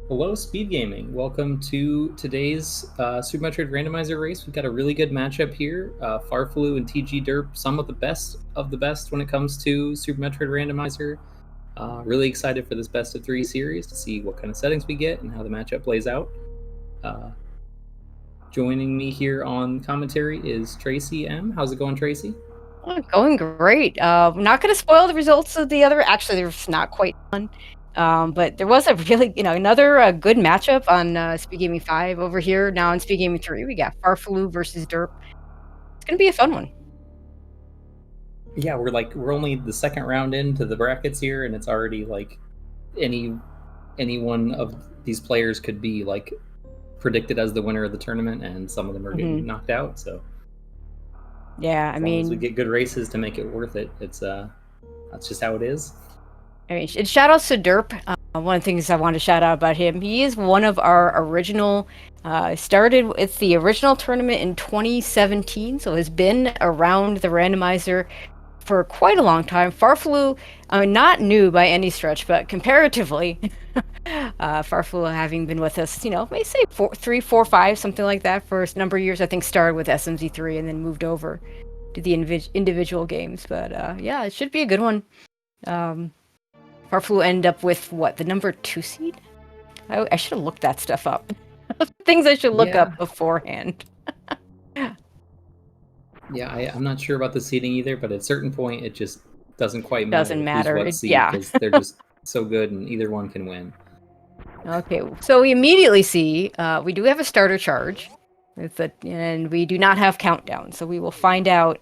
Hello, SpeedGaming. Welcome to today's Super Metroid Randomizer race. We've got a really good matchup here. farfelu and TGDerp, some of the best when it comes to Super Metroid Randomizer. Really excited for this best of three series to see what kind of settings we get and how the matchup plays out. Joining me here on commentary is Tracy M. How's it going, Tracy? Oh, going great. I'm not going to spoil the results of the other. Actually, there's not quite one. But there was a really, another good matchup on SpeedGaming 5 over here. Now on SpeedGaming 3, we got farfelu versus Derp. It's going to be a fun one. Yeah, we're only the second round into the brackets here, and it's already like any one of these players could be like predicted as the winner of the tournament, and some of them are getting knocked out. So yeah, as long as we get good races to make it worth it, it's that's just how it is. I mean, shout outs to Derp. One of the things I want to shout out about him, he is one of our original. Started with the original tournament in 2017, so has been around the randomizer for quite a long time. farfelu, I mean, not new by any stretch, but comparatively, farfelu having been with us, may say 3, 4, 5, something like that for a number of years. I think started with SMZ3 and then moved over to the individual games. But yeah, it should be a good one. farfelu ended up with what, the number 2 seed? I should have looked that stuff up. Things I should look up beforehand. Yeah, I'm not sure about the seeding either, but at a certain point, it just doesn't quite Doesn't matter. who's what seed, because they're just so good and either one can win. Okay, so we immediately see we do have a starter charge, and we do not have countdown, so we will find out.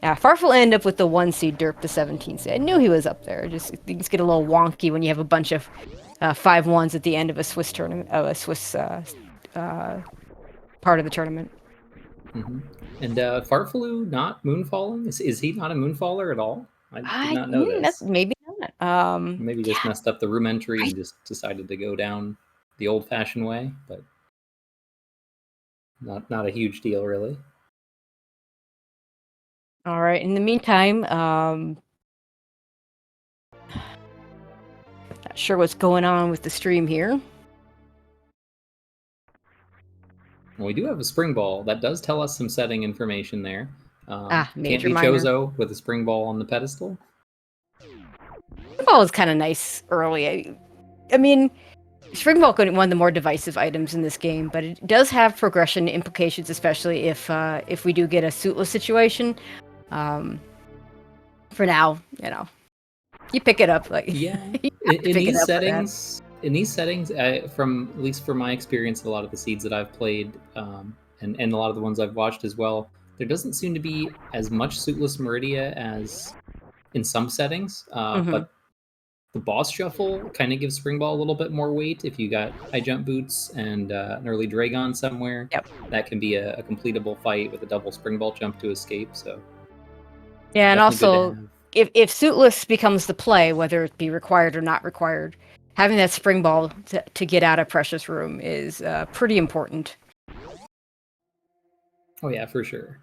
farfelu will end up with the 1 seed, Derp the 17 seed. I knew he was up there. Just things get a little wonky when you have a bunch of 5-1s at the end of a Swiss tournament, part of the tournament. Mm-hmm. And farfelu not moonfalling? Is he not a moonfaller at all? I did not know this. Maybe not. Maybe just messed up the room entry and just decided to go down the old-fashioned way, but not a huge deal, really. All right. In the meantime, not sure what's going on with the stream here. Well, we do have a spring ball. That does tell us some setting information there. Major, can't be minor. Chozo with a spring ball on the pedestal. Spring ball is kind of nice early. I mean, spring ball could be one of the more divisive items in this game, but it does have progression implications, especially if we do get a suitless situation. For now, you pick it up. Like, yeah, in these settings, from at least from my experience, a lot of the seeds that I've played, and a lot of the ones I've watched as well, there doesn't seem to be as much suitless Meridia as in some settings. But the boss shuffle kind of gives spring ball a little bit more weight. If you got high jump boots and an early Dragon somewhere, that can be a completable fight with a double spring ball jump to escape. So yeah, and also if suitless becomes the play, whether it be required or not required, having that spring ball to get out of Precious Room is pretty important. Oh yeah, for sure.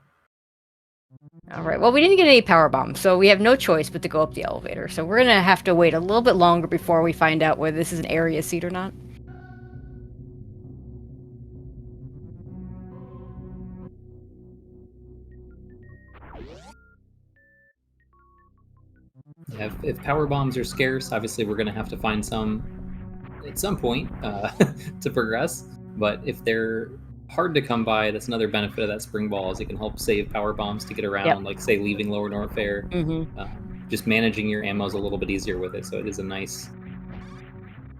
All right, well, we didn't get any power bombs, so we have no choice but to go up the elevator. So we're going to have to wait a little bit longer before we find out whether this is an area seat or not. Yeah, if power bombs are scarce, obviously we're going to have to find some at some point to progress. But if they're hard to come by, that's another benefit of that spring ball, is it can help save power bombs to get around, like say leaving lower Norfair. Just managing your ammo is a little bit easier with it, so it is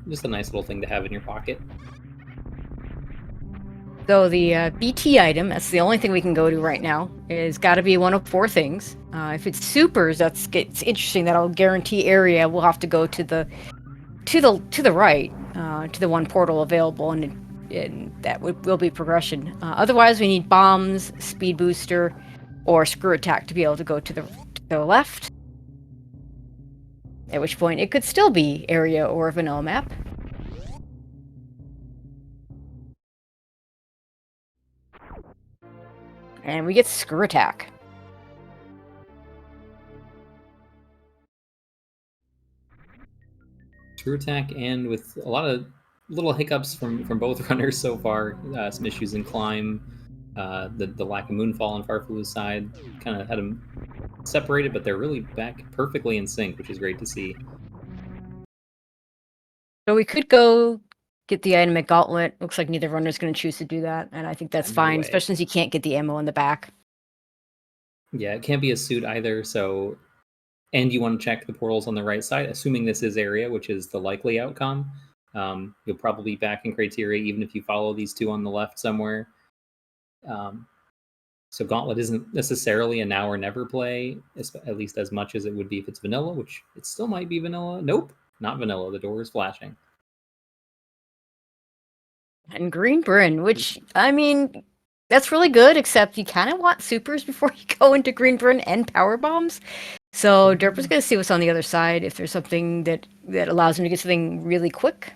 just a nice little thing to have in your pocket. So the BT item, that's the only thing we can go to right now, is got to be one of 4 things. If it's supers, it's interesting. That'll guarantee area. We'll have to go to the right, to the one portal available, and that will be progression. Otherwise, we need bombs, speed booster, or screw attack to be able to go to the left. At which point, it could still be area or vanilla map. And we get screw attack. Screw attack, and with a lot of little hiccups from both runners so far. Some issues in climb. The lack of moonfall on Farfelu's side kind of had them separated, but they're really back perfectly in sync, which is great to see. So we could go get the item at Gauntlet. Looks like neither runner's going to choose to do that, and I think that's fine, especially since you can't get the ammo in the back. Yeah, it can't be a suit either, so... And you want to check the portals on the right side, assuming this is area, which is the likely outcome. You'll probably be back in criteria, even if you follow these two on the left somewhere. So Gauntlet isn't necessarily a now or never play, at least as much as it would be if it's vanilla, which it still might be vanilla. Nope, not vanilla. The door is flashing. And Green Bryn, which, I mean, that's really good, except you kind of want supers before you go into Green Bryn and power bombs. So Derp is going to see what's on the other side, if there's something that allows him to get something really quick.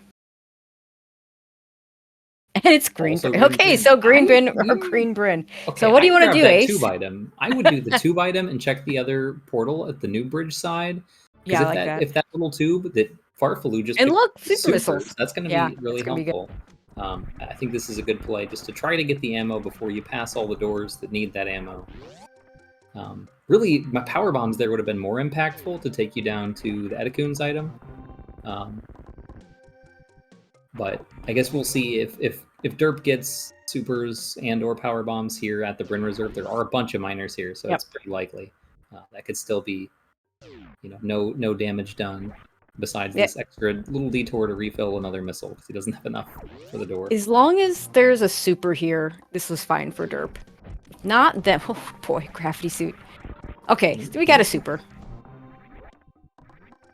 And it's Green Bryn. Okay, so Green Bryn or Green Bryn. Okay, so what do you want to do, Ace? Tube item. I would do the tube item and check the other portal at the new bridge side. Yeah, if that little tube that Farfelu just and look, super missiles. That's going to be really helpful. I think this is a good play just to try to get the ammo before you pass all the doors that need that ammo. Really, my power bombs there would have been more impactful to take you down to the Edekun's item. But I guess we'll see if Derp gets supers and or power bombs here at the Bryn Reserve. There are a bunch of miners here, so it's pretty likely that could still be, no damage done. Besides this extra little detour to refill another missile because he doesn't have enough for the door. As long as there's a super here, this was fine for Derp. Not that. Oh boy, gravity suit. Okay, so we got a super.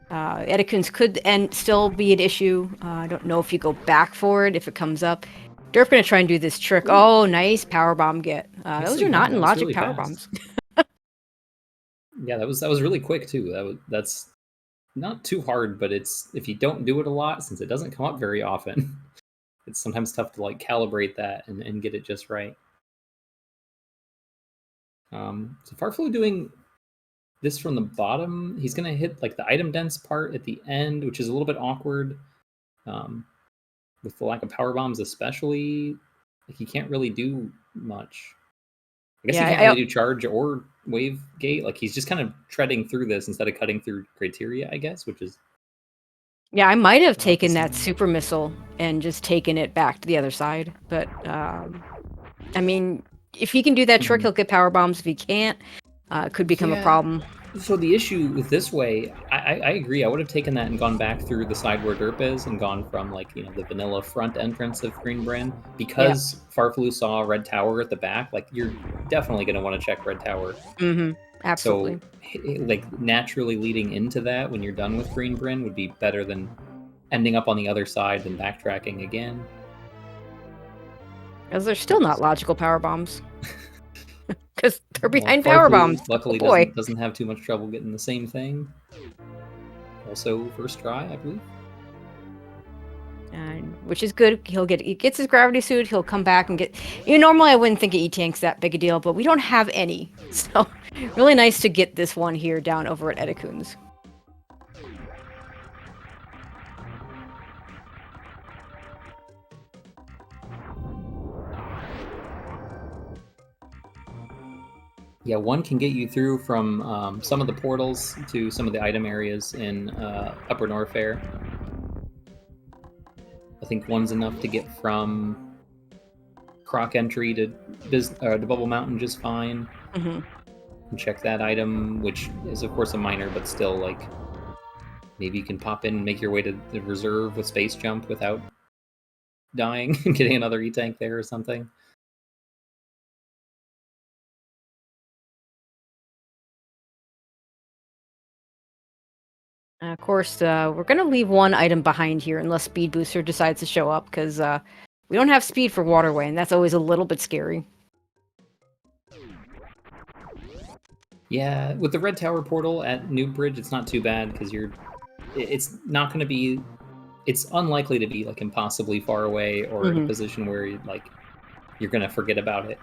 Edekuns could still be an issue. I don't know if you go back for it if it comes up. Derp gonna try and do this trick. Oh, nice power bomb get. Those are not in logic really power bombs. Yeah, that was really quick too. That's not too hard, but it's if you don't do it a lot, since it doesn't come up very often, it's sometimes tough to calibrate that and get it just right. So Farfelu doing this from the bottom. He's gonna hit the item dense part at the end, which is a little bit awkward. With the lack of power bombs, especially, he can't really do much. I guess he can't really do charge or wave gate. He's just kind of treading through this instead of cutting through criteria, I guess, which is... Yeah, I might have taken that super missile and just taken it back to the other side. But, I mean, if he can do that trick, he'll get power bombs. If he can't, it could become a problem. So the issue with this way, I agree. I would have taken that and gone back through the side where Derp is and gone from the vanilla front entrance of Green Bryn. Because Farfelu saw Red Tower at the back, you're definitely going to want to check Red Tower. Mm-hmm. Absolutely. So, naturally leading into that when you're done with Green Bryn would be better than ending up on the other side and backtracking again. Because they're still not logical power bombs. Because they're behind power bombs. Luckily, doesn't have too much trouble getting the same thing. Also, first try, I believe. Which is good. He gets his gravity suit. He'll come back and get. Normally I wouldn't think an E-tank's that big a deal, but we don't have any, so really nice to get this one here down over at Edekun's. Yeah, one can get you through from some of the portals to some of the item areas in Upper Norfair. I think one's enough to get from Croc entry to Bubble Mountain just fine. Mm-hmm. And check that item, which is of course a minor, but still maybe you can pop in and make your way to the reserve with space jump without dying and getting another E-tank there or something. Of course, we're going to leave one item behind here unless Speed Booster decides to show up, because we don't have speed for Waterway, and that's always a little bit scary. Yeah, with the Red Tower portal at New Bridge, it's not too bad, because it's not going to be... It's unlikely to be impossibly far away or in a position where you're going to forget about it.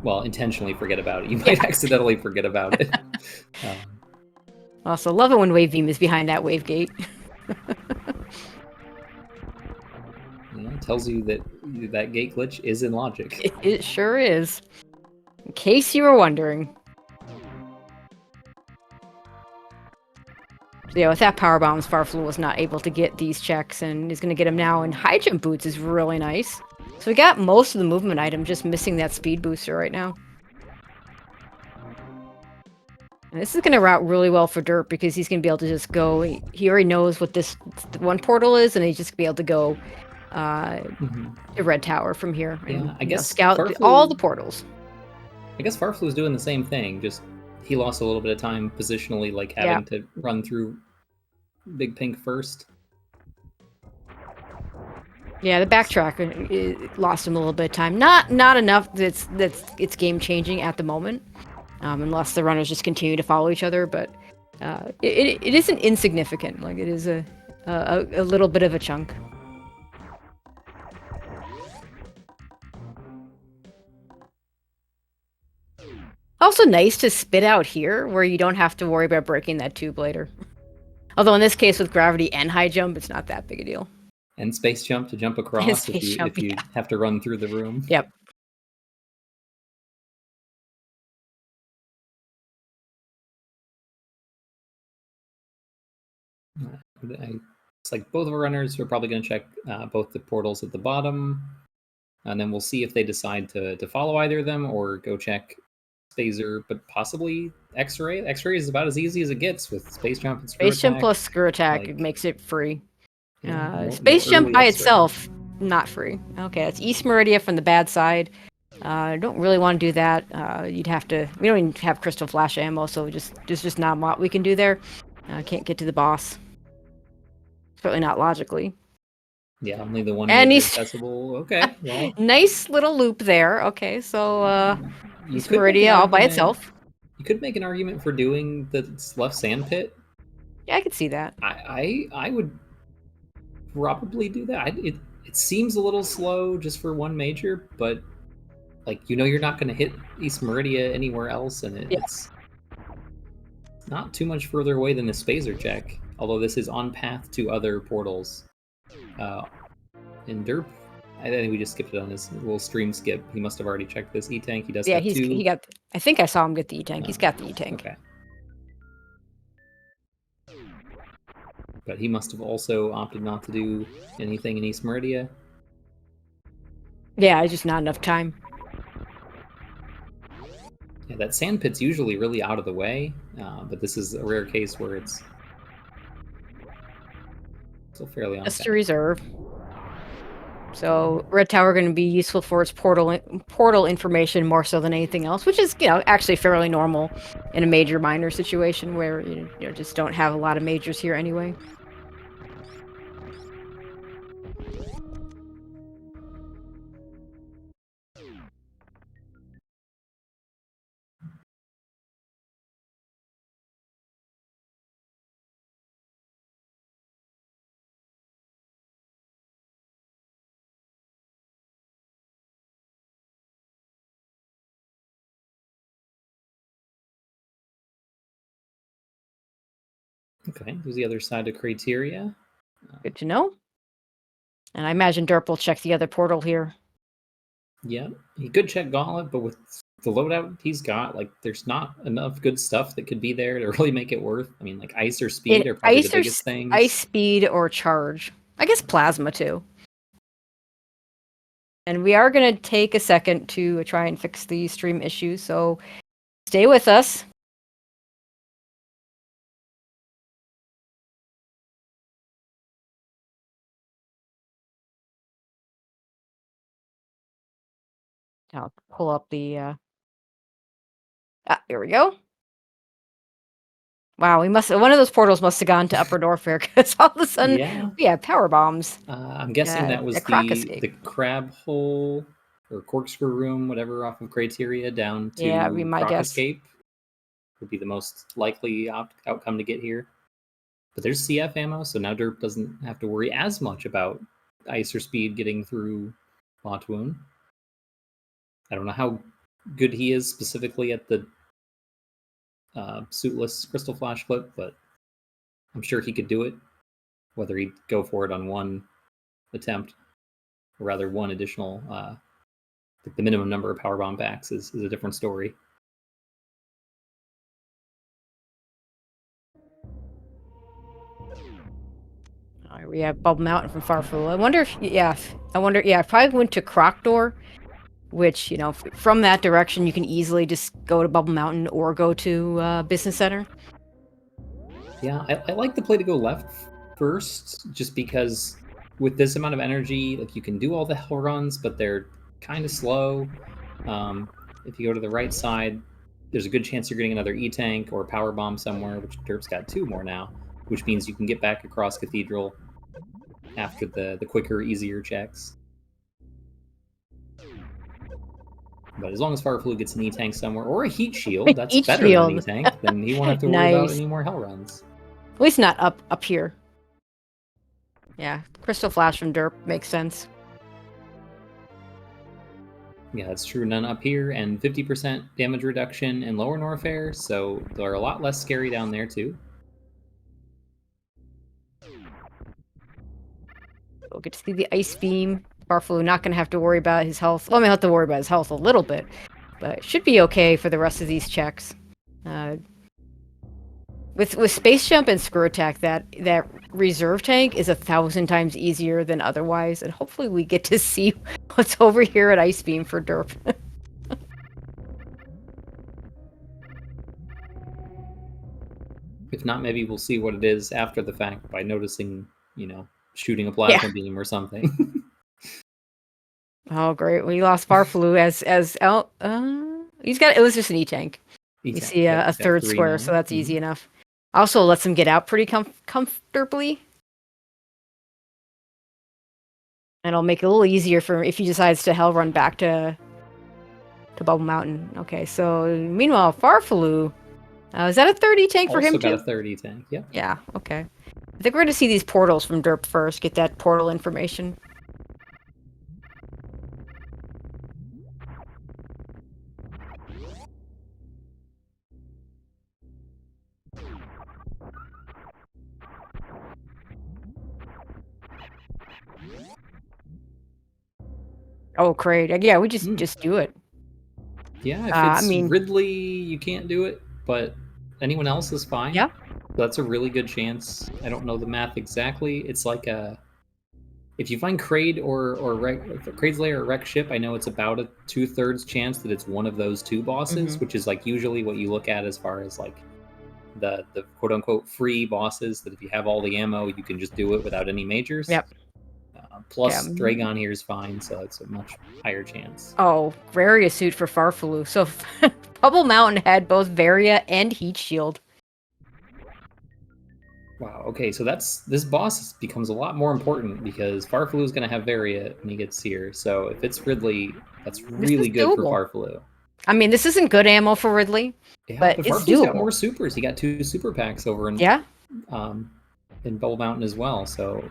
Well, intentionally forget about it. You might accidentally forget about it. Also, love it when Wave Beam is behind that wave gate. tells you that that gate glitch is in logic. It sure is. In case you were wondering. So yeah, with that power bombs, farfelu was not able to get these checks, and is going to get them now. And high jump boots is really nice. So we got most of the movement item, just missing that speed booster right now. And this is going to route really well for Derp because he's going to be able to just go. He already knows what this one portal is, and he's just going to be able to go to Red Tower from here and I guess scout all the portals. I guess farfelu's doing the same thing. Just he lost a little bit of time positionally, like having to run through Big Pink first. Yeah, the backtrack lost him a little bit of time. Not enough that's it's game changing at the moment, unless the runners just continue to follow each other. But it isn't insignificant. Like it is a little bit of a chunk. Also nice to spit out here where you don't have to worry about breaking that tube later. Although in this case with gravity and high jump, it's not that big a deal. And space jump to jump across if you have to run through the room. Yep. It's like both of our runners are probably going to check both the portals at the bottom, and then we'll see if they decide to follow either of them or go check Phaser, but possibly X-ray. X-ray is about as easy as it gets with space jump and screw space attack. Jump plus screw attack makes it free. Space jump by itself, not free. Okay, that's East Meridia from the bad side. Don't really want to do that. You'd have to. We don't even have crystal flash ammo, so there's just not a lot we can do there. Can't get to the boss. Certainly not logically. Yeah, only the one accessible. Okay, well, nice little loop there. Okay, so East Meridia all by itself. You could make an argument for doing the left sand pit. Yeah, I could see that. I would probably do that. It seems a little slow just for one major, but like you're not going to hit East Meridia anywhere else, and it's not too much further away than the Phaser check. Although this is on path to other portals. In Derp, I think we just skipped it on his little stream skip. He must have already checked this E-Tank. He does have two. He got. I think I saw him get the E-Tank. He's got the E-Tank. Okay. But he must have also opted not to do anything in East Meridia. Yeah, it's just not enough time. Yeah, that sand pit's usually really out of the way, but this is a rare case where it's still fairly on. Just a reserve. So Red Tower going to be useful for its portal information more so than anything else, which is actually fairly normal in a major minor situation where you just don't have a lot of majors here anyway. Okay, there's the other side of criteria. Good to know. And I imagine Derp will check the other portal here. Yeah, he could check Gauntlet, but with the loadout he's got, like, there's not enough good stuff that could be there to really make it worth. I mean, like, Ice or Speed are probably the biggest things. Ice, Speed, or Charge. I guess Plasma, too. And we are going to take a second to try and fix the stream issue, so stay with us. I'll pull up the here we go. Wow, one of those portals must have gone to Upper Norfair because all of a sudden we have power bombs. I'm guessing that was the crab hole or corkscrew room, whatever, off of criteria down to Croc Escape would be the most likely outcome to get here. But there's CF ammo, so now Derp doesn't have to worry as much about Ice or Speed getting through Lotwoon. I don't know how good he is specifically at the suitless Crystal Flash clip, but I'm sure he could do it, whether he'd go for it on one attempt. or rather one additional, the minimum number of power bomb packs is a different story. All right, we have Bubble Mountain from farfelu. I wonder if, I probably went to Crocdor, which, you know, from that direction, you can easily just go to Bubble Mountain or go to Business Center. Yeah, I like the play to go left first, just because with this amount of energy, like you can do all the hell runs, but they're kind of slow. If you go to the right side, there's a good chance you're getting another E-Tank or Power Bomb somewhere, which Derp's got 2 more now, which means you can get back across Cathedral after the quicker, easier checks. But as long as farfelu gets an E-Tank somewhere, or a Heat Shield, that's better than an E-Tank, then he won't have to worry about any more hell runs. At least not up here. Yeah, Crystal Flash from Derp makes sense. Yeah, that's true. None up here, and 50% damage reduction in lower Norfair, so they're a lot less scary down there, too. We'll get to see the Ice Beam. farfelu not going to have to worry about his health. Well, I mean, have to worry about his health a little bit, but it should be okay for the rest of these checks. With Space Jump and Screw Attack, that reserve tank is 1,000 times easier than otherwise, and hopefully we get to see what's over here at Ice Beam for Derp. If not, maybe we'll see what it is after the fact by noticing, you know, shooting a plasma beam or something. Oh, great. We lost farfelu as he's got, it was just an E-Tank. You see a third square, now. So that's easy enough. Also lets him get out pretty comfortably. And it'll make it a little easier for him if he decides to hell run back to Bubble Mountain. Okay, so meanwhile, farfelu, is that a 30 tank for him too? Also got a 30 tank, yeah. Yeah, okay. I think we're going to see these portals from Derp first, get that portal information. Oh, great. Yeah, we just do it. Yeah, if it's Ridley, you can't do it, but anyone else is fine. Yeah. That's a really good chance. I don't know the math exactly. It's like if you find Kraid or Kraid's Lair or Wreck Ship, I know it's about a 2/3 chance that it's one of those 2 bosses, which is like usually what you look at as far as like the quote unquote free bosses, that if you have all the ammo, you can just do it without any majors. Yep. Plus, Dragon here is fine, so it's a much higher chance. Oh, Varia suit for farfelu. So Bubble Mountain had both Varia and Heat Shield. Wow, okay, so this boss becomes a lot more important because farfelu is going to have Varia when he gets here. So if it's Ridley, that's really good for farfelu. I mean, this isn't good ammo for Ridley, but it's doable. Got more supers. He got 2 super packs over in Bubble Mountain as well. So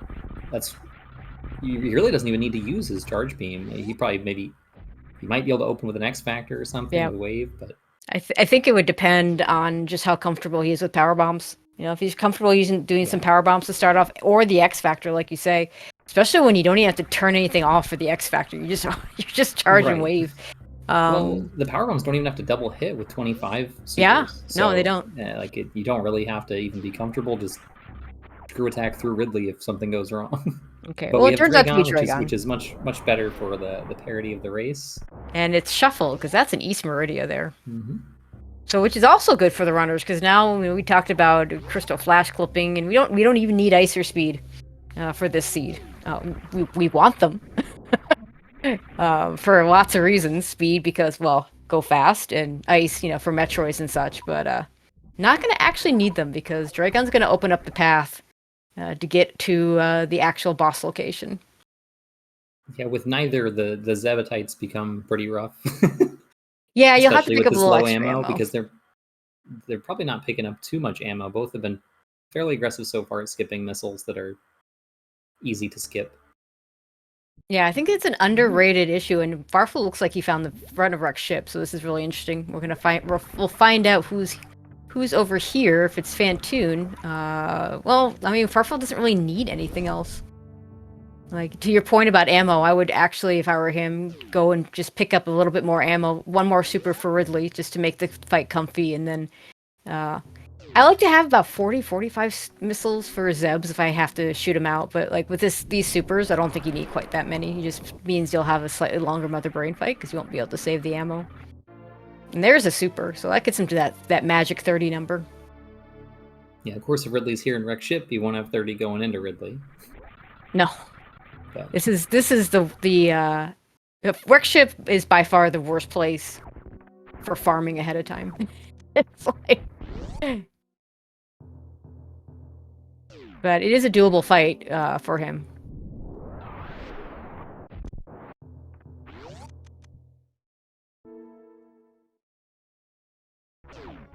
he really doesn't even need to use his charge beam. He probably he might be able to open with an X Factor or something with a wave, but I think it would depend on just how comfortable he is with power bombs. You know, if he's comfortable doing some power bombs to start off, or the X Factor, like you say, especially when you don't even have to turn anything off for the X Factor. You're just charge and wave. Well, the power bombs don't even have to double hit with 25 supers. Yeah, so, no, they don't. You don't really have to even be comfortable. Just screw attack through Ridley if something goes wrong. Okay, but well, it turns out to be Dragon, which is much better for the parity of the race. And it's Shuffle, because that's an East Meridia there. So, which is also good for the runners, because now we talked about Crystal Flash clipping, and we don't even need Ice or Speed for this seed. We want them for lots of reasons. Speed because, well, go fast, and Ice, for Metroids and such. But not going to actually need them because Dragon's going to open up the path to get to the actual boss location. Yeah, with neither, the Zebatites become pretty rough. Yeah, you'll have to pick up a little extra ammo because they're probably not picking up too much ammo. Both have been fairly aggressive so far at skipping missiles that are easy to skip. Yeah, I think it's an underrated issue, and farfelu looks like he found the front of Wreck's ship, so this is really interesting. We'll find out who's over here. If it's Phantoon, well, I mean, farfelu doesn't really need anything else. Like, to your point about ammo, I would actually, if I were him, go and just pick up a little bit more ammo, one more super for Ridley, just to make the fight comfy, and then, I like to have about 40, 45 missiles for Zebs if I have to shoot them out, but like with these supers, I don't think you need quite that many. It just means you'll have a slightly longer Mother Brain fight, because you won't be able to save the ammo. And there's a super, so that gets him to that magic 30 number. Yeah, of course, if Ridley's here in Wreck Ship, you won't have 30 going into Ridley. No. But This is the Wreck Ship is by far the worst place for farming ahead of time. It's like, but it is a doable fight for him.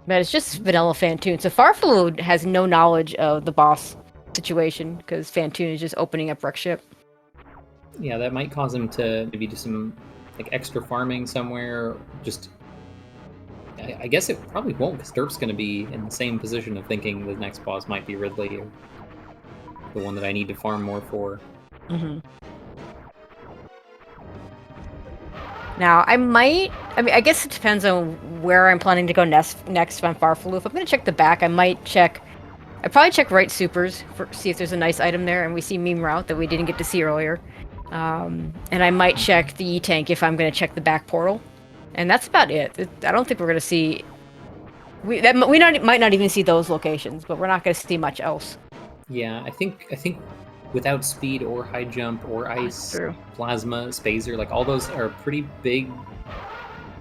But it's just vanilla Phantoon. So farfelu has no knowledge of the boss situation because Phantoon is just opening up Wreck Ship. yeah, that might cause him to maybe do some like extra farming somewhere. Just, I guess it probably won't, because Derp's going to be in the same position of thinking the next boss might be Ridley, or the one that I need to farm more for. Mm-hmm. Now, I guess it depends on where I'm planning to go next on farfelu. If I'm going to check the back, I'd probably check right supers, see if there's a nice item there, and we see meme route that we didn't get to see earlier. And I might check the E-tank if I'm going to check the back portal. And that's about it. I don't think we're going to see... We might not even see those locations, but we're not going to see much else. Yeah, I think without speed or high jump or ice, plasma, spazer, like all those are a pretty big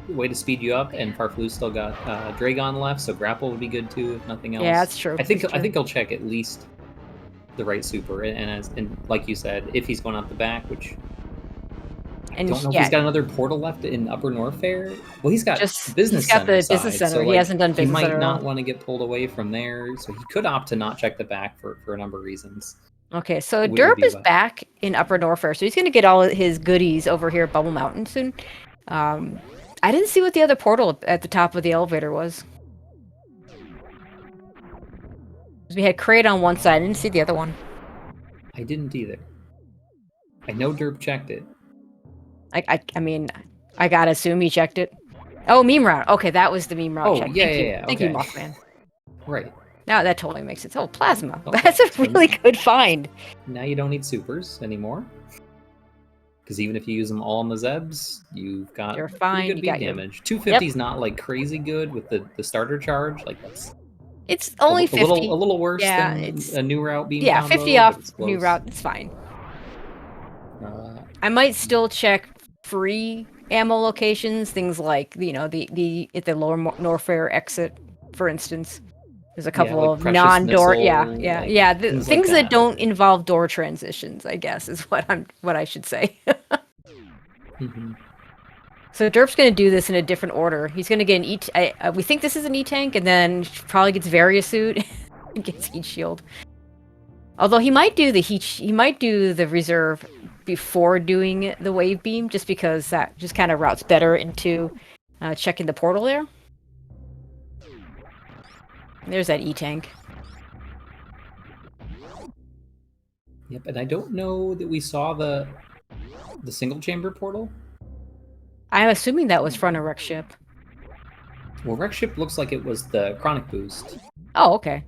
way to speed you up, and farfelu still got Dragon left, so grapple would be good too, if nothing else. Yeah, that's true. I think he'll check at least the right super, and like you said, if he's going out the back, which I don't know if he's got another portal left in Upper Norfair. Well, he's got business center. He's got the business center. So, like, he hasn't done business center. He might not want to get pulled away from there, so he could opt to not check the back for a number of reasons. Okay, so Derp is back in Upper Norfair, so he's going to get all his goodies over here at Bubble Mountain soon. I didn't see what the other portal at the top of the elevator was. We had Crate on one side. I didn't see the other one. I didn't either. I know Derp checked it. I mean, I gotta assume he checked it. Oh, meme route. Okay, that was the meme route check. Thank you, Mothman. Right. Now that totally makes sense. Oh, plasma. Okay. That's a really good find. Now you don't need supers anymore. Because even if you use them all on the Zebs, you've got You're fine. good beat damage. 250 is not like crazy good with the starter charge. Like that's it's only 50. A little worse than a new route beam combo, 50 off new route. It's fine. I might still check free ammo locations, things like the at the lower Norfair exit, for instance. There's a couple of non-door, things that don't involve door transitions, I guess, is what I should say. Mm-hmm. So Derp's going to do this in a different order. He's going to get an we think this is an E-tank, and then probably gets Variasuit and gets Heat Shield. Although he might do the reserve before doing the wave beam, just because that just kind of routes better into checking the portal there. There's that E-tank. Yep, and I don't know that we saw the single chamber portal. I'm assuming that was front of Wreck Ship. Well, Wreck Ship looks like it was the chronic boost. Oh, okay.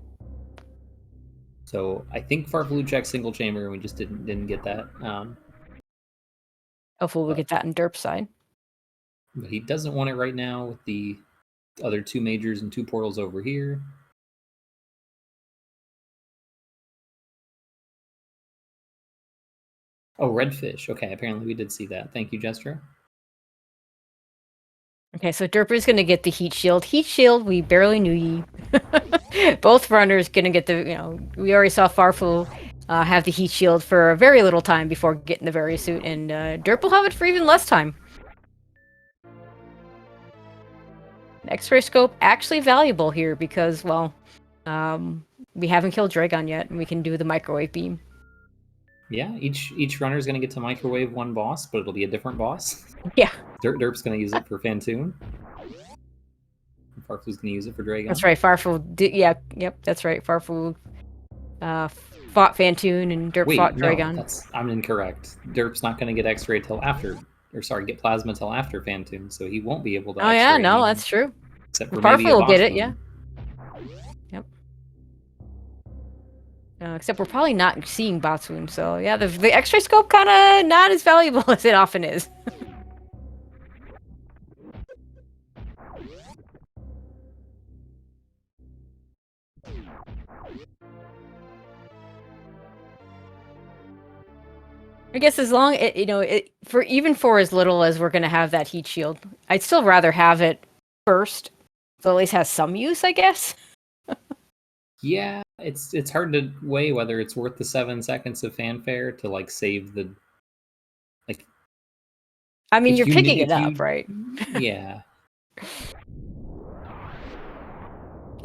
So I think farfelu checked single chamber, and we just didn't get that. Hopefully we'll get that in Derp's side. But he doesn't want it right now with the other two majors and two portals over here. Oh, redfish. Okay, apparently we did see that. Thank you, Jestra. Okay, so Derp is going to get the Heat Shield. Heat Shield, we barely knew ye. Both runners going to get we already saw farfelu have the Heat Shield for a very little time before getting the Variasuit, and Derp will have it for even less time. X-ray scope actually valuable here because, well, we haven't killed Dragon yet, and we can do the microwave beam. Yeah, each runner is going to get to microwave one boss, but it'll be a different boss. Yeah. Derp's going to use it for Phantoon. Farfelu's going to use it for Dragon. That's right, farfelu. Yep, that's right, farfelu. fought Phantoon and Derp fought no, Dragon. I'm incorrect. Derp's not going to get X-ray till after, or sorry, get plasma till after Phantoon, so he won't be able to. Oh yeah, no, that's true. Except for maybe a will get it, Boss yeah. Yep. Except we're probably not seeing Botswoon, so yeah, the X-ray scope kind of not as valuable as it often is. I guess as long for as little as we're gonna have that heat shield, I'd still rather have it first, so at least has some use, I guess. Yeah, it's hard to weigh whether it's worth the 7 seconds of fanfare to like save the like. I mean, you're picking it up, right? Yeah.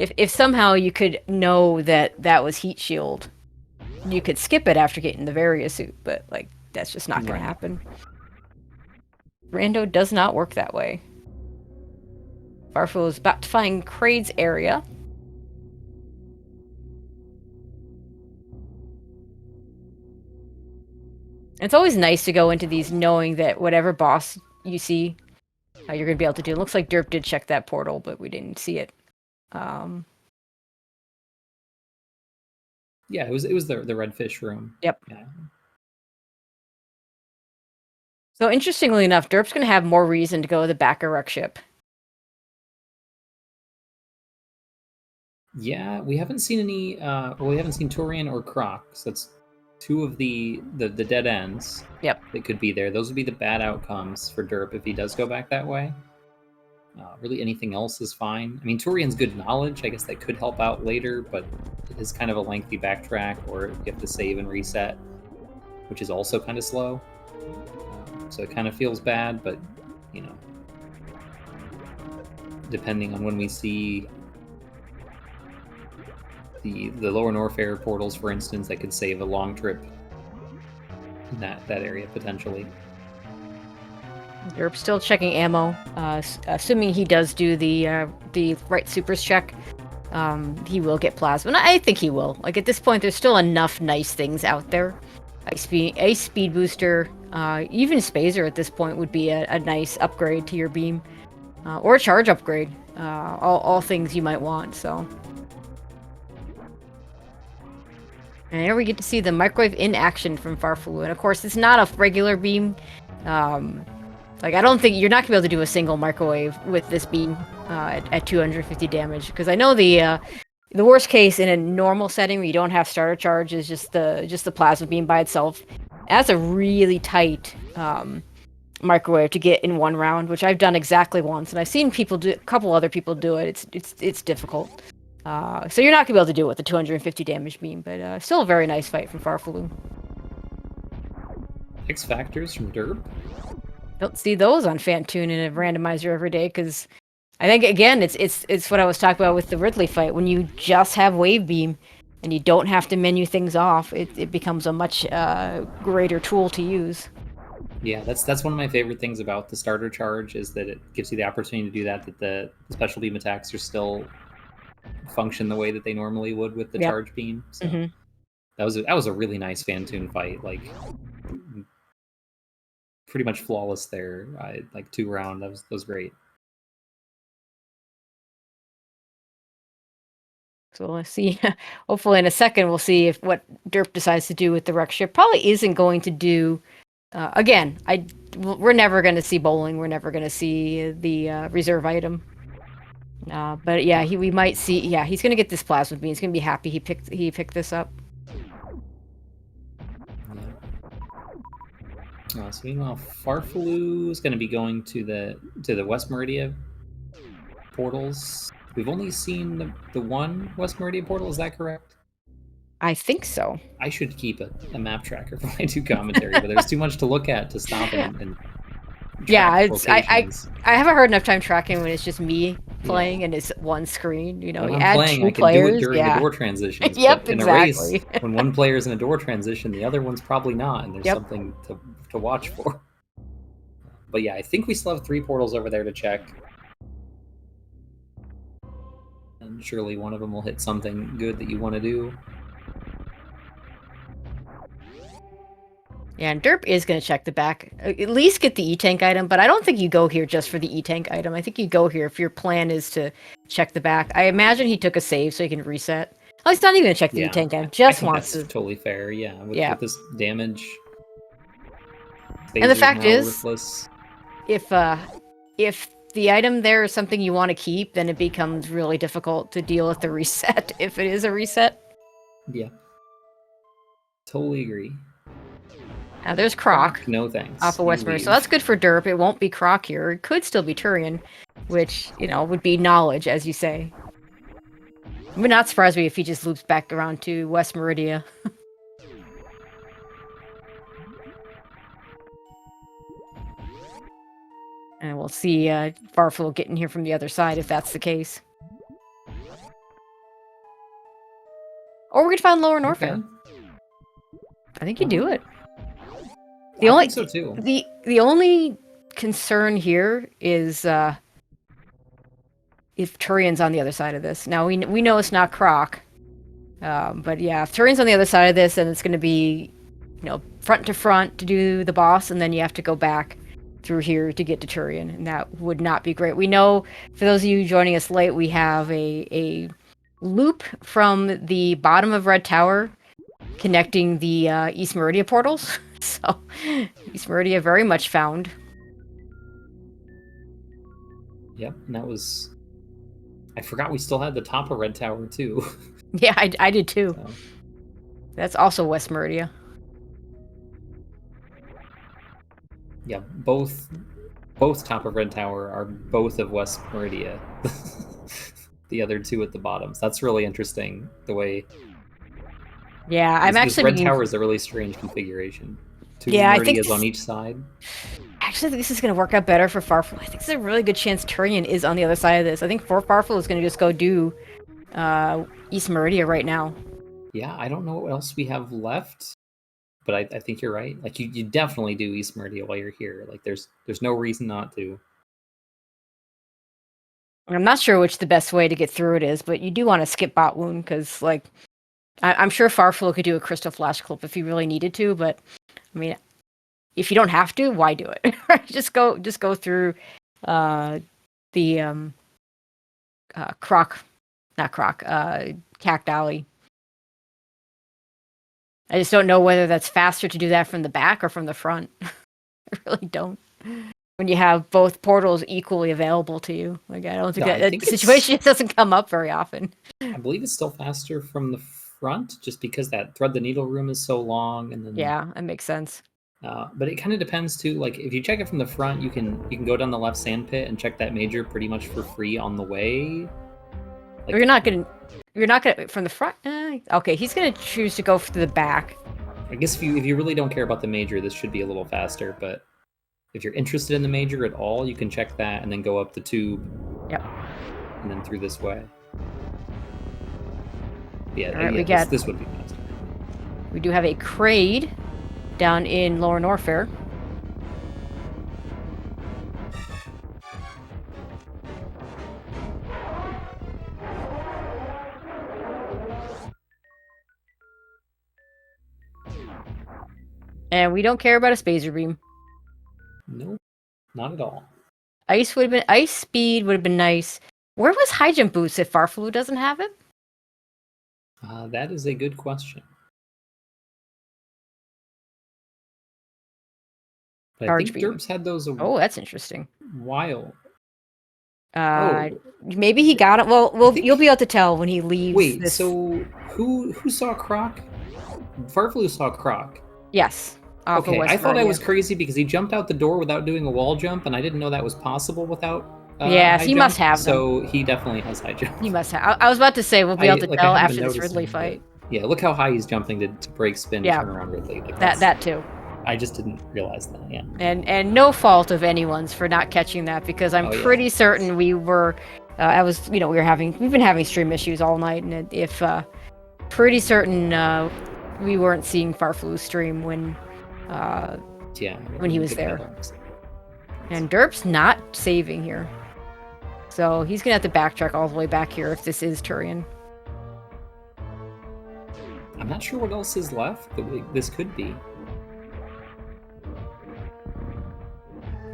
If somehow you could know that was heat shield, you could skip it after getting the Varia suit, but like that's just not gonna happen. Rando does not work that way. Farfelu is about to find Kraid's area. It's always nice to go into these knowing that whatever boss you see, you're going to be able to do. It looks like Derp did check that portal, but we didn't see it. Yeah, it was the redfish room. Yep. Yeah. So interestingly enough, Derp's going to have more reason to go to the Bacharach ship. Yeah, we haven't seen any. We haven't seen Turian or Crocs. That's two of the dead ends. Yep. That could be there. Those would be the bad outcomes for Derp if he does go back that way. Really, anything else is fine. I mean, Turian's good knowledge. I guess that could help out later, but it is kind of a lengthy backtrack, or you have to save and reset, which is also kind of slow. So it kind of feels bad, but you know, depending on when we see the lower Norfair portals, for instance, that could save a long trip in that area potentially. Derp's still checking ammo. Assuming he does do the right supers check, he will get plasma. And I think he will. Like at this point, there's still enough nice things out there. A speed booster, even Spazer at this point would be a nice upgrade to your beam, or a charge upgrade. All things you might want. So. And here we get to see the microwave in action from Farfelu. And of course, it's not a regular beam. Like, I don't think you're not going to be able to do a single microwave with this beam at 250 damage. Because I know the worst case in a normal setting where you don't have starter charge is just the plasma beam by itself. That's a really tight microwave to get in one round, which I've done exactly once. And I've seen a couple other people do it. It's difficult. So you're not going to be able to do it with the 250 damage beam, but still a very nice fight from Farfelu. X factors from Derp. Don't see those on Phantoon in a randomizer every day, because I think again it's what I was talking about with the Ridley fight. When you just have wave beam and you don't have to menu things off, it becomes a much greater tool to use. Yeah, that's one of my favorite things about the starter charge, is that it gives you the opportunity to do that. That the special beam attacks are still function the way that they normally would with the charge beam. So that was a really nice Phantoon fight. Like pretty much flawless there. Like 2 round. That was great. So let's see. Hopefully in a second we'll see if what Derp decides to do with the wreck ship. Probably isn't going to do. Again, we're never going to see bowling. We're never going to see the reserve item. But yeah, we might see. Yeah, he's going to get this plasma beam. He's going to be happy he picked this up. So meanwhile, Farfelu is going to be going to the West Meridia portals. We've only seen the one West Meridia portal. Is that correct? I think so. I should keep a map tracker for my 2 commentary, but there's too much to look at to stop and yeah, I haven't heard enough time tracking when it's just me playing and it's one screen. You know, when you I'm add playing, 2 I can players. do it during the door transitions. Yep, but in exactly. a race, when one player's in a door transition, the other one's probably not, and there's something to watch for. But yeah, I think we still have 3 portals over there to check. And surely one of them will hit something good that you want to do. Yeah, and Derp is going to check the back. At least get the E-Tank item, but I don't think you go here just for the E-Tank item. I think you go here if your plan is to check the back. I imagine he took a save so he can reset. Oh, he's not even going to check the E-Tank item. I Just think wants that's to... totally fair, yeah. With this damage... And the fact is, worthless. if the item there is something you want to keep, then it becomes really difficult to deal with the reset, if it is a reset. Yeah. Totally agree. Now there's Croc. No thanks. Off of Westbury. So that's good for Derp. It won't be Croc here. It could still be Turian, which, would be knowledge, as you say. It would not surprise me if he just loops back around to West Meridia. And we'll see Farfel get in here from the other side if that's the case. Or we could find Lower Norfair. Okay. I think you do it. I think so too. The only concern here is if Turian's on the other side of this. Now we know it's not Croc, but yeah, if Turian's on the other side of this, then it's going to be, front to front to do the boss, and then you have to go back through here to get to Turian, and that would not be great. We know, for those of you joining us late, we have a loop from the bottom of Red Tower connecting the East Meridia portals. So, East Meridia very much found. Yep, and that was... I forgot we still had the top of Red Tower, too. Yeah, I did, too. So. That's also West Meridia. Yeah, both top of Red Tower are both of West Meridia. The other two at the bottom. So that's really interesting, the way... Yeah, I'm actually... Red Tower is a really strange configuration. Two Meridias on each side. Actually, I think this is going to work out better for Farfel. I think there's a really good chance Turian is on the other side of this. I think Farfel is going to just go do East Meridia right now. Yeah, I don't know what else we have left, but I think you're right. Like, you definitely do East Meridia while you're here. Like, there's no reason not to. I'm not sure which the best way to get through it is, but you do want to skip Bot Wound, because, like, I'm sure Farfel could do a Crystal Flash Clip if he really needed to, but, I mean, if you don't have to, why do it? just go through the Cact Alley. I just don't know whether that's faster to do that from the back or from the front. I really don't. When you have both portals equally available to you. Like, I don't think that situation doesn't come up very often. I believe it's still faster from the front, just because that Thread the Needle room is so long, and then... Yeah, that makes sense. But it kind of depends too. Like, if you check it from the front, you can go down the left sand pit and check that major pretty much for free on the way. Like, you're not gonna from the front. Okay, he's gonna choose to go through the back. I guess if you really don't care about the major, this should be a little faster. But if you're interested in the major at all, you can check that and then go up the tube. Yep. And then through this way. Yeah, all right, this would be faster. We do have a Kraid down in Lower Norfair. And we don't care about a Spazer Beam. No, not at all. Ice Speed would have been nice. Where was High Jump Boost if Farfelu doesn't have it? That is a good question. But I think Derp's had those. Oh, that's interesting. While. Maybe he got it. Well, you'll be able to tell when he leaves. Wait, so who saw Croc? Farfelu saw Croc. Yes. Okay, I thought I was crazy because he jumped out the door without doing a wall jump, and I didn't know that was possible without. Yes, he must have them. So he definitely has high jump. He must have. I was about to say we'll be able to tell after this Ridley fight. Yeah, look how high he's jumping to break spin to turn around Ridley. Like, that too. I just didn't realize that. Yeah. And no fault of anyone's for not catching that, because I'm pretty certain we were. We've been having stream issues all night, and if pretty certain we weren't seeing Farflu's stream when he was there. And Derp's not saving here, so he's gonna have to backtrack all the way back here if this is Turian. I'm not sure what else is left, but this could be.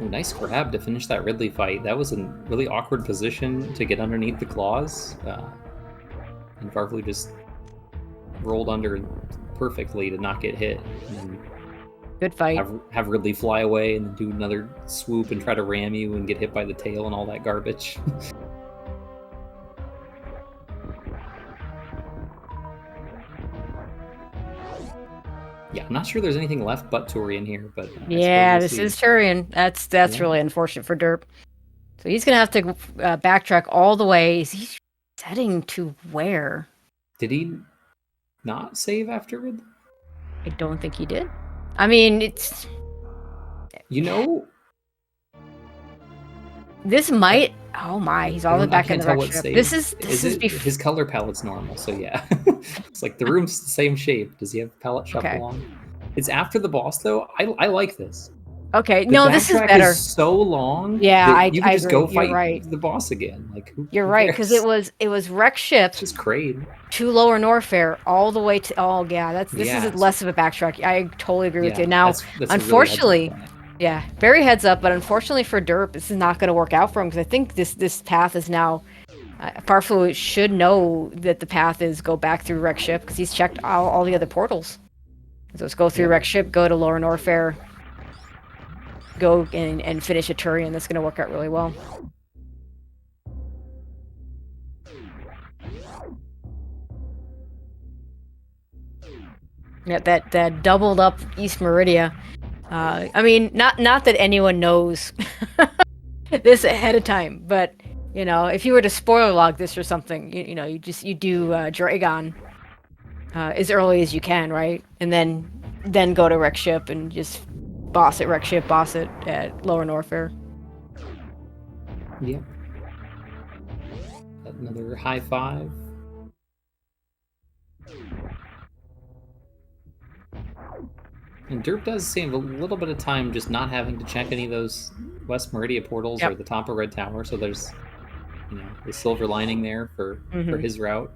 Oh, nice grab to finish that Ridley fight. That was a really awkward position to get underneath the claws. And farfelu just rolled under perfectly to not get hit. And then Good fight. Have Ridley fly away and then do another swoop and try to ram you and get hit by the tail and all that garbage. Yeah, I'm not sure there's anything left but Turian here, but yeah, this is Turian. That's really unfortunate for Derp. So he's gonna have to backtrack all the way. Is he setting to where? Did he not save after Ridley? I don't think he did. I mean, it's... This might... Oh my, he's all the way back in the wreck ship. This is his color palette's normal, so yeah. It's like the room's the same shape. Does he have palette shuffle on? It's after the boss, though. I like this. Okay, no, this is better. Is so long. Yeah, you can just go fight the boss again. Like you're right, because it was wreck ship. Just Crane. To lower Norfair all the way to. Oh yeah, this is less of a backtrack. I totally agree with you. Now, that's unfortunately. Really yeah, very heads up, but unfortunately for Derp, this is not going to work out for him because I think this path is now... farfelu should know that the path is go back through wreck ship because he's checked all the other portals. So let's go through wreck ship, go to lower Norfair, go and finish a Turian. That's going to work out really well. Yeah, that doubled up East Meridia. I mean, not that anyone knows this ahead of time, but you know, if you were to spoiler log this or something, you do Dragon as early as you can, right? And then go to wreck ship and just boss at wreck ship, boss it at lower Norfair. Yeah. Another high five. And Derp does save a little bit of time just not having to check any of those West Meridia portals or the top of Red Tower, so there's the silver lining there for his route.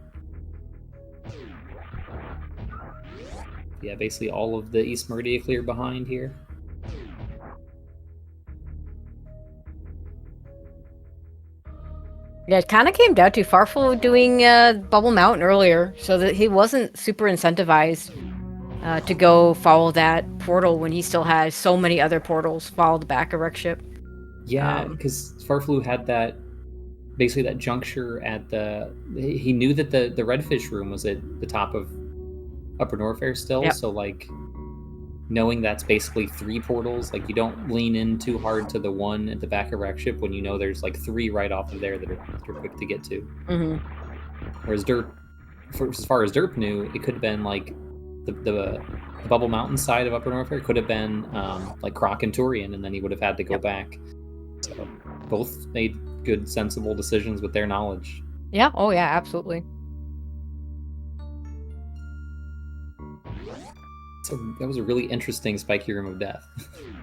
Yeah, basically all of the East Meridia clear behind here. Yeah, it kind of came down to farfelu doing Bubble Mountain earlier, so that he wasn't super incentivized to go follow that portal when he still has so many other portals follow the back of wreck ship. Yeah, because farfelu had basically that juncture at he knew that the redfish room was at the top of Upper Norfair still, so like knowing that's basically 3 portals, like you don't lean in too hard to the one at the back of wreck ship when you know there's like 3 right off of there that are quick to get to. Whereas Derp, as far as Derp knew, it could have been like the Bubble Mountain side of Upper Norfair could have been like Croc and Turian, and then he would have had to go back. So both made good, sensible decisions with their knowledge. Yeah. Oh yeah, absolutely. So that was a really interesting spiky room of death.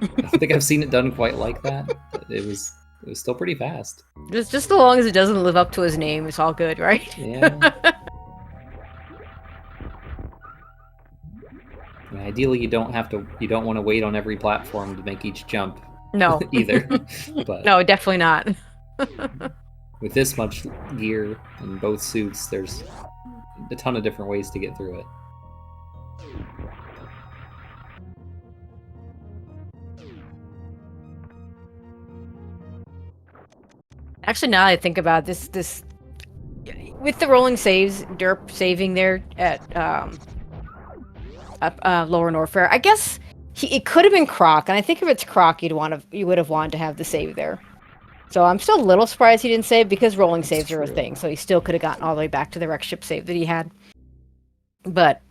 I don't think I've seen it done quite like that, but it was still pretty fast. Just as long as it doesn't live up to his name, it's all good, right? Yeah. I mean, ideally, you don't want to wait on every platform to make each jump. No. Either. But no, definitely not. with this much gear in both suits, there's a ton of different ways to get through it. Actually, now that I think about this with the rolling saves, Derp saving there at lower Norfair, I guess it could have been Croc, and I think if it's Croc, you would have wanted to have the save there. So I'm still a little surprised he didn't save because rolling saves are a thing. So he still could have gotten all the way back to the wreck ship save that he had. But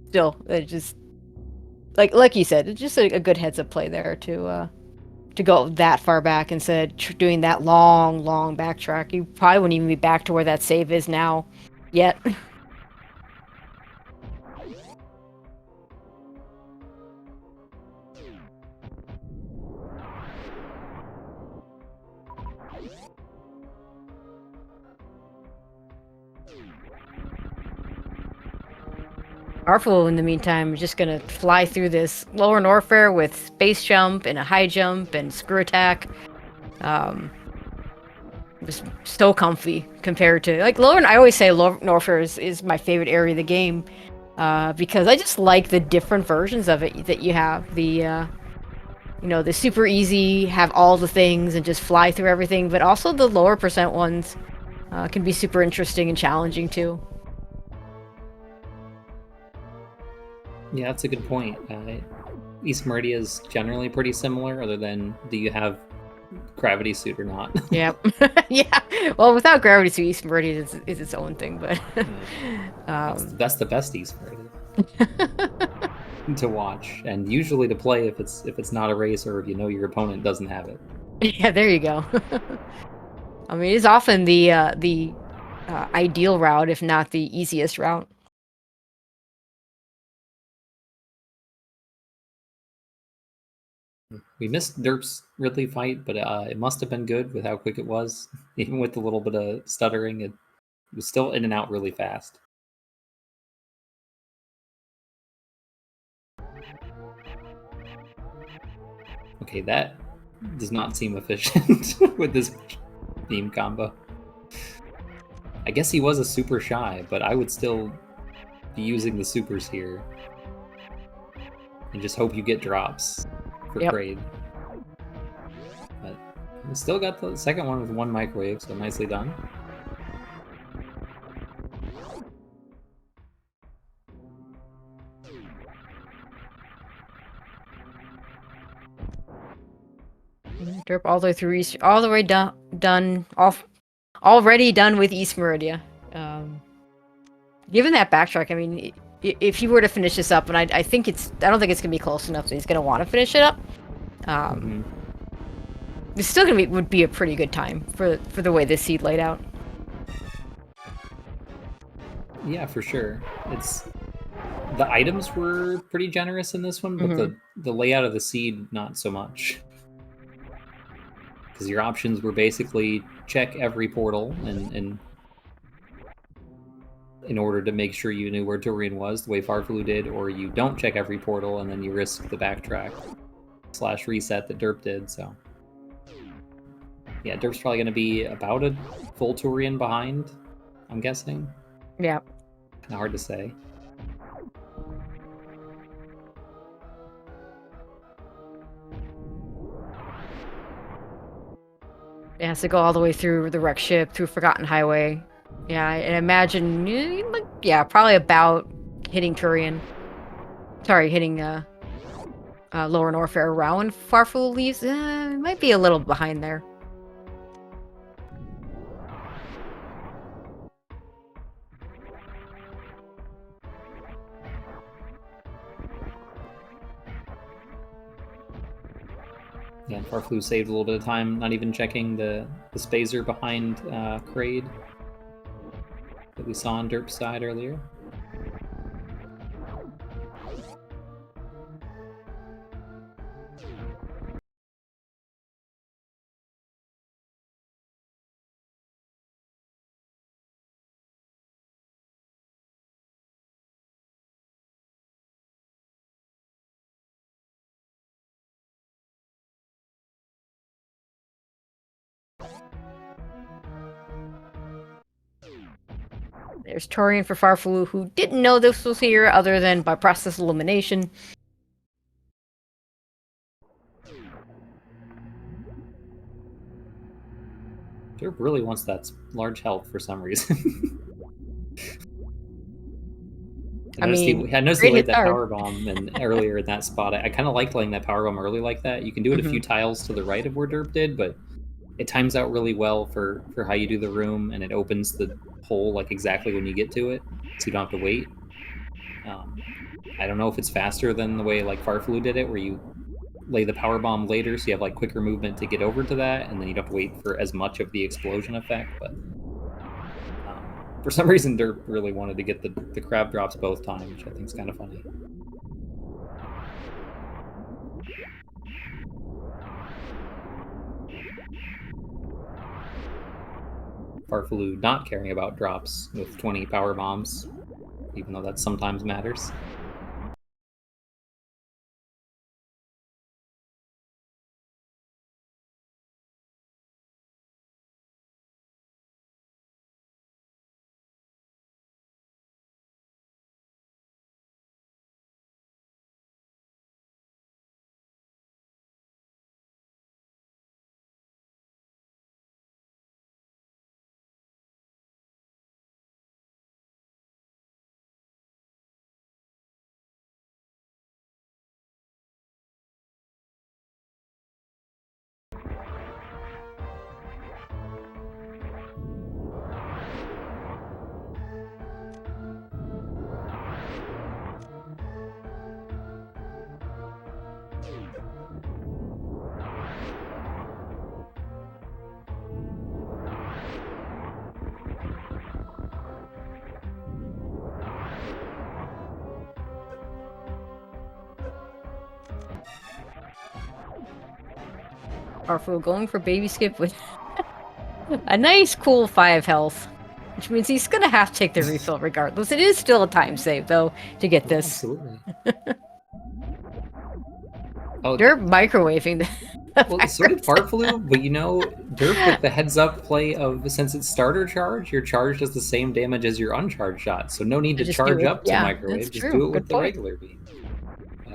still, it just like you said, it's just a good heads up play there to go that far back instead of doing that long backtrack. You probably wouldn't even be back to where that save is now yet. Farfelu, in the meantime, is just gonna fly through this lower Norfair with space jump and a high jump and screw attack. Just so comfy compared to like lower. I always say lower Norfair is my favorite area of the game because I just like the different versions of it that you have. The the super easy, have all the things and just fly through everything, but also the lower percent ones can be super interesting and challenging too. Yeah, that's a good point. East Meridia is generally pretty similar, other than do you have gravity suit or not? Yep. Yeah. Well, without gravity suit, East Meridia is its own thing, but that's the best East Meridia to watch, and usually to play if it's not a race or if you know your opponent doesn't have it. Yeah, there you go. I mean, it's often the ideal route, if not the easiest route. We missed Derp's Ridley fight, but it must have been good with how quick it was. Even with a little bit of stuttering, it was still in and out really fast. Okay, that does not seem efficient with this theme combo. I guess he was a super shy, but I would still be using the supers here. And just hope you get drops for Kraid. But we still got the second one with one microwave, so nicely done. Derp all the way through East, all the way already done with East Meridia. Given that backtrack, I mean, if he were to finish this up, and I don't think it's gonna be close enough that he's gonna want to finish it up. It's still would be a pretty good time for the way this seed laid out. Yeah, for sure. The items were pretty generous in this one, but the layout of the seed not so much. Because your options were basically check every portal and in order to make sure you knew where Turian was, the way Farfelu did, or you don't check every portal and then you risk the backtrack / reset that Derp did. So yeah, Derp's probably going to be about a full Turian behind, I'm guessing. Yeah. Kind of hard to say. It has to go all the way through the wreck ship, through Forgotten Highway. Yeah, I imagine, yeah, probably about hitting Turian. Sorry, hitting Lower Norfair around when Farfelu leaves. Might be a little behind there. Yeah, Farfelu saved a little bit of time, not even checking the spazer behind Kraid that we saw on Derp's side earlier. There's Turian for Farfelu, who didn't know this was here other than by process elimination. Derp really wants that large health for some reason. I noticed he laid that power bomb earlier in that spot. I kind of liked laying that power bomb early like that. You can do it a few tiles to the right of where Derp did, but it times out really well for how you do the room, and it opens the hole like exactly when you get to it, so you don't have to wait. I don't know if it's faster than the way like Farfelu did it, where you lay the power bomb later, so you have like quicker movement to get over to that, and then you don't have to wait for as much of the explosion effect. But for some reason, Derp really wanted to get the crab drops both times, which I think is kind of funny. Farfelu not caring about drops with 20 power bombs even though that sometimes matters. Farfelu going for baby skip with a nice cool 5 health. Which means he's gonna have to take the refill regardless. It is still a time save though to get this. Absolutely. Oh, Derp microwaving well, so did Farfelu, but you know, Derp with the heads-up play of since it's starter charge, your charge does the same damage as your uncharged shot, so no need to charge up to microwave. Just do it with the regular beam.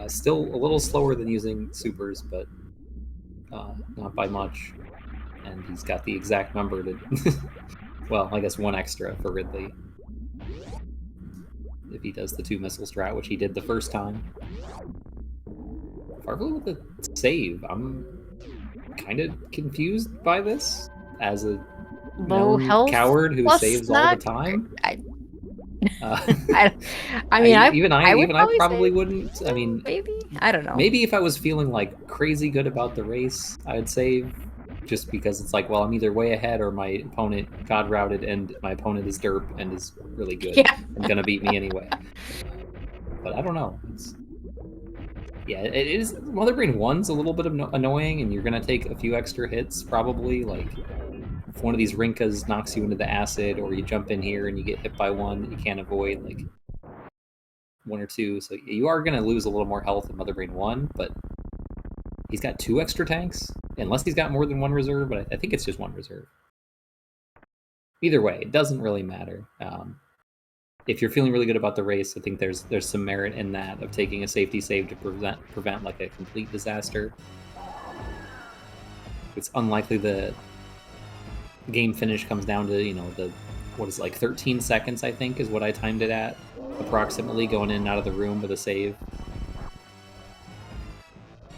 Still a little slower than using supers, but not by much. And he's got the exact number to... well, I guess 1 extra for Ridley. If he does the 2 missile strat, which he did the first time. Farfelu with the save. I'm kind of confused by this as a low health coward who saves all the time. I mean, I probably wouldn't. I mean, maybe, I don't know. Maybe if I was feeling like crazy good about the race, I would save, just because it's like, well, I'm either way ahead or my opponent god routed and my opponent is derp and is really good and gonna beat me anyway. But I don't know. Yeah, it is. Mother Brain 1's a little bit annoying, and you're gonna take a few extra hits probably. Like if one of these Rinkas knocks you into the acid, or you jump in here and you get hit by one that you can't avoid, like 1 or 2. So you are gonna lose a little more health in Mother Brain 1, but he's got 2 extra tanks, unless he's got more than 1 reserve. But I think it's just 1 reserve. Either way, it doesn't really matter. If you're feeling really good about the race, I think there's some merit in that, of taking a safety save to prevent like a complete disaster. It's unlikely the game finish comes down to, you know, the what is it, like 13 seconds, I think, is what I timed it at, approximately, going in and out of the room with a save.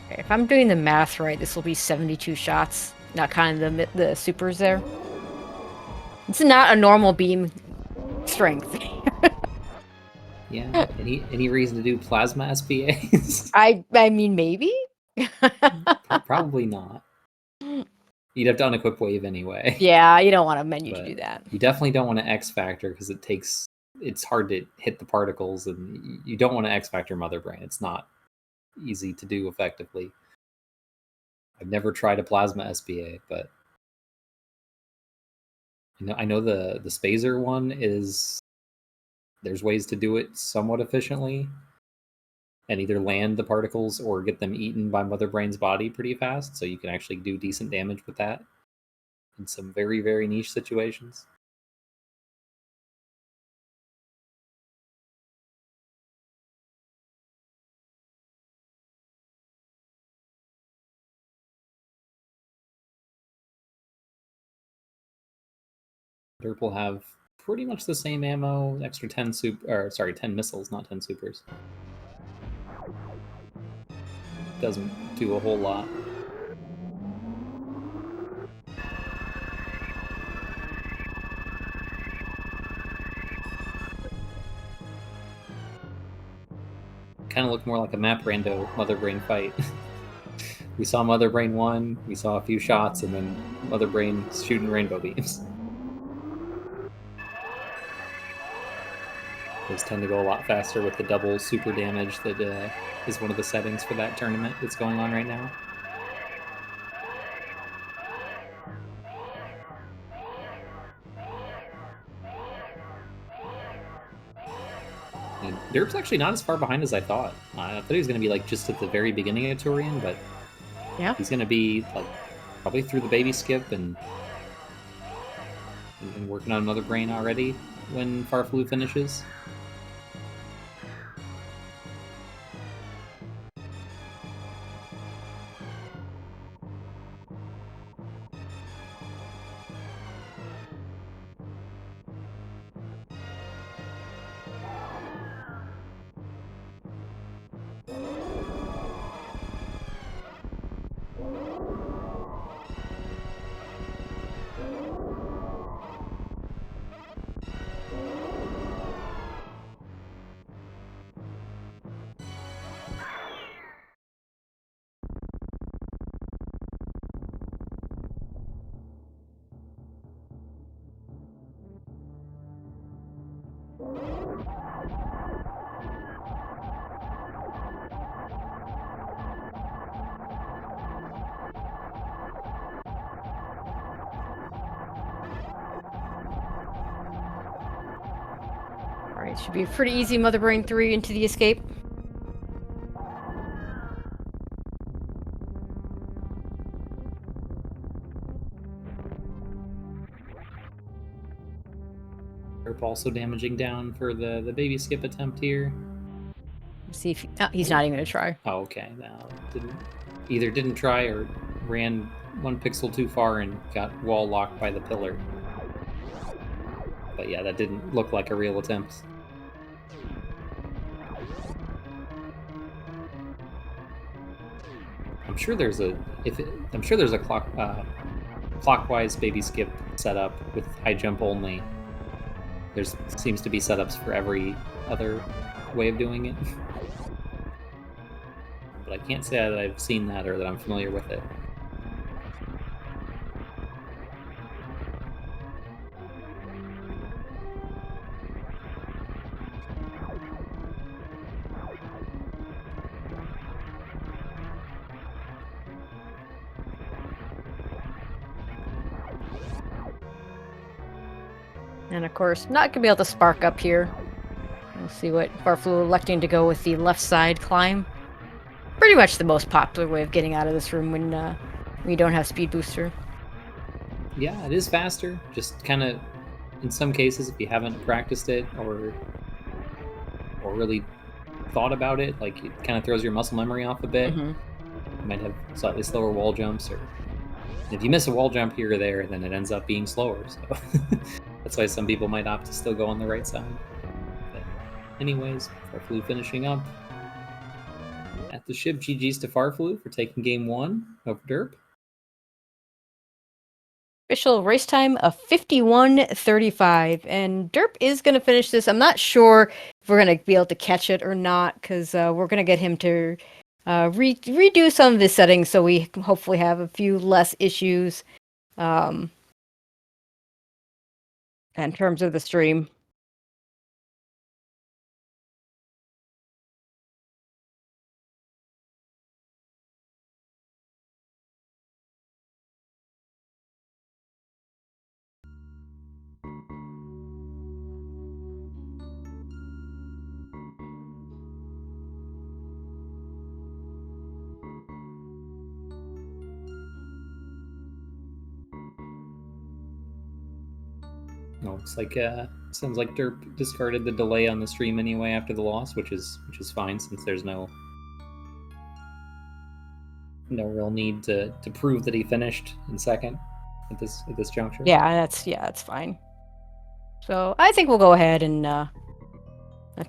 If I'm doing the math right, this will be 72 shots, not counting the supers there. It's not a normal beam strength. Yeah, any reason to do plasma SPAs? I mean, maybe? Probably not. You'd have to unequip wave anyway. Yeah, you don't want a menu to do that. You definitely don't want to X Factor, because it's hard to hit the particles, and you don't want to X Factor Mother Brain. It's not easy to do effectively. I've never tried a plasma SPA, but I know the Spazer one is, there's ways to do it somewhat efficiently and either land the particles or get them eaten by Mother Brain's body pretty fast, so you can actually do decent damage with that in some very, very niche situations. Derp will have pretty much the same ammo, extra 10 missiles, not 10 supers. Doesn't do a whole lot. Kind of looked more like a map rando Mother Brain fight. We saw Mother Brain 1, we saw a few shots, and then Mother Brain shooting rainbow beams. Those tend to go a lot faster with the double super damage that is one of the settings for that tournament that's going on right now. Derp's actually not as far behind as I thought. I thought he was going to be like just at the very beginning of Turian, but Yeah, he's going to be like probably through the baby skip and working on another brain already when Farfelu finishes. Alright, should be a pretty easy Mother Brain 3 into the escape. Derp also damaging down for the baby skip attempt here. Let's see if he's not even gonna try. Oh, okay. Now didn't try or ran 1 pixel too far and got wall locked by the pillar. But yeah, that didn't look like a real attempt. I'm sure there's a clockwise baby skip setup with high jump only. There seems to be setups for every other way of doing it. But I can't say that I've seen that or that I'm familiar with it. And of course, not gonna be able to spark up here. We'll see what Farfelu electing to go with the left side climb. Pretty much the most popular way of getting out of this room when you don't have speed booster. Yeah, it is faster. Just kind of, in some cases, if you haven't practiced it or really thought about it, like it kind of throws your muscle memory off a bit. Mm-hmm. You might have slightly slower wall jumps, or if you miss a wall jump here or there, then it ends up being slower. So that's why some people might opt to still go on the right side. But anyways, Farfelu finishing up at the ship. GG's to Farfelu for taking game 1 over Derp. Official race time of 51:35, and Derp is going to finish this. I'm not sure if we're going to be able to catch it or not, because we're going to get him to redo some of his settings so we hopefully have a few less issues in terms of the stream. No, looks like sounds like Derp discarded the delay on the stream anyway after the loss, which is fine since there's no real need to prove that he finished in second at this juncture. Yeah, that's fine. So I think we'll go ahead and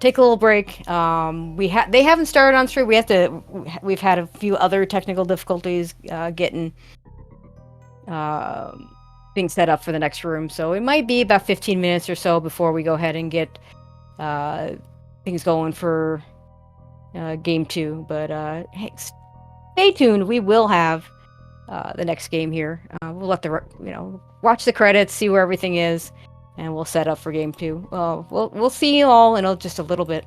take a little break. They haven't started on stream. We've had a few other technical difficulties getting being set up for the next room, so it might be about 15 minutes or so before we go ahead and get things going for game 2. But hey, stay tuned. We will have the next game here. We'll let watch the credits, see where everything is, and we'll set up for game 2. We'll see you all in just a little bit.